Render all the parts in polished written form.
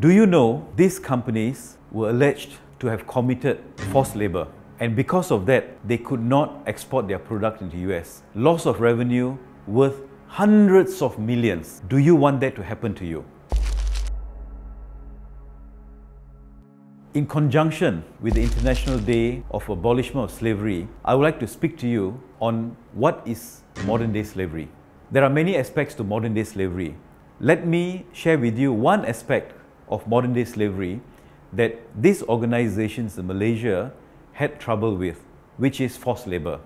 Do you know these companies were alleged to have committed forced labor, and because of that they could not export their product into the US? Loss of revenue worth hundreds of millions. Do you want that to happen to you? In conjunction with the International Day of Abolishment of Slavery, I would like to speak to you on what is modern day slavery. There are many aspects to modern day slavery. Let me share with you one aspect of modern day slavery that these organizations in Malaysia had trouble with, which is forced labor.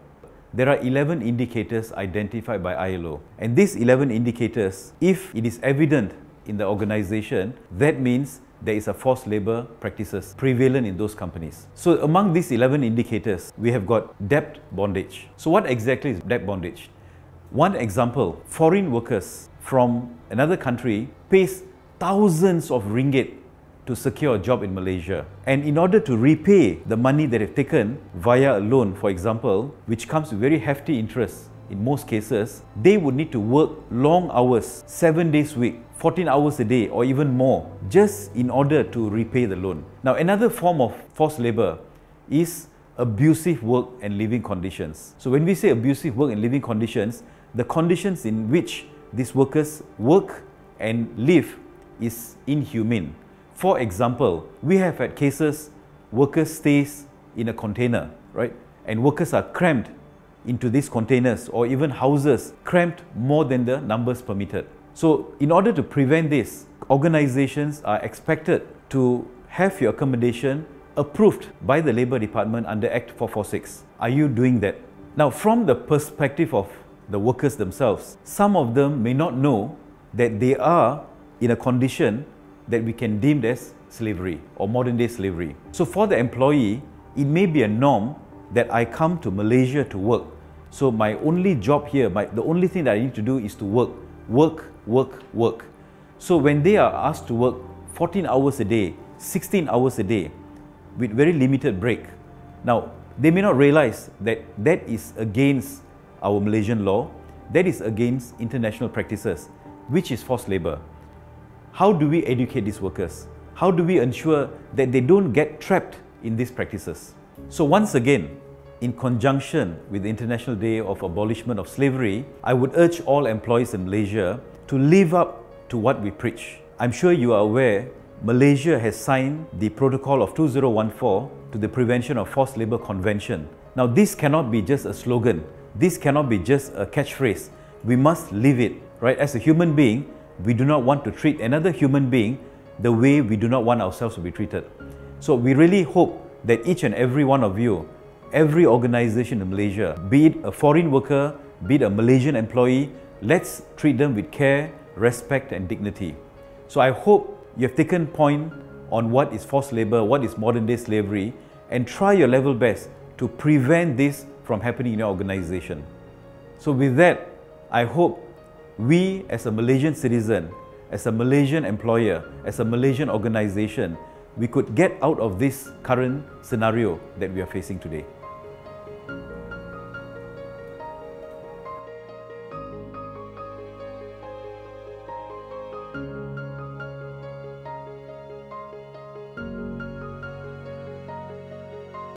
There are 11 indicators identified by ILO, and these 11 indicators, if it is evident in the organization, that means there is a forced labor practices prevalent in those companies. So among these 11 indicators, we have got debt bondage. So what exactly is debt bondage? One example, foreign workers from another country pays thousands of ringgit to secure a job in Malaysia. And in order to repay the money that they've taken via a loan, for example, which comes with very hefty interest in most cases, they would need to work long hours, 7 days a week, 14 hours a day or even more, just in order to repay the loan. Now, another form of forced labor is abusive work and living conditions. So when we say abusive work and living conditions, the conditions in which these workers work and live is inhumane. For example, we have had cases workers stays in a container, right? And workers are crammed into these containers or even houses cramped more than the numbers permitted. So in order to prevent this, organizations are expected to have your accommodation approved by the Labour Department under Act 446. Are you doing that? Now, from the perspective of the workers themselves, some of them may not know that they are in a condition that we can deem as slavery or modern day slavery. So for the employee, it may be a norm that I come to Malaysia to work. So my only job here, the only thing that I need to do is to work. So when they are asked to work 14 hours a day, 16 hours a day, with very limited break, now they may not realize that that is against our Malaysian law, that is against international practices, which is forced labor. How do we educate these workers? How do we ensure that they don't get trapped in these practices? So once again, in conjunction with the International Day of Abolishment of Slavery, I would urge all employees in Malaysia to live up to what we preach. I'm sure you are aware, Malaysia has signed the Protocol of 2014 to the Prevention of Forced Labor Convention. Now this cannot be just a slogan. This cannot be just a catchphrase. We must live it, right? As a human being, we do not want to treat another human being the way we do not want ourselves to be treated. So we really hope that each and every one of you, every organization in Malaysia, be it a foreign worker, be it a Malaysian employee, let's treat them with care, respect and dignity. So I hope you have taken point on what is forced labor, what is modern day slavery, and try your level best to prevent this from happening in your organization. So with that, I hope we as a Malaysian citizen, as a Malaysian employer, as a Malaysian organization, we could get out of this current scenario that we are facing today.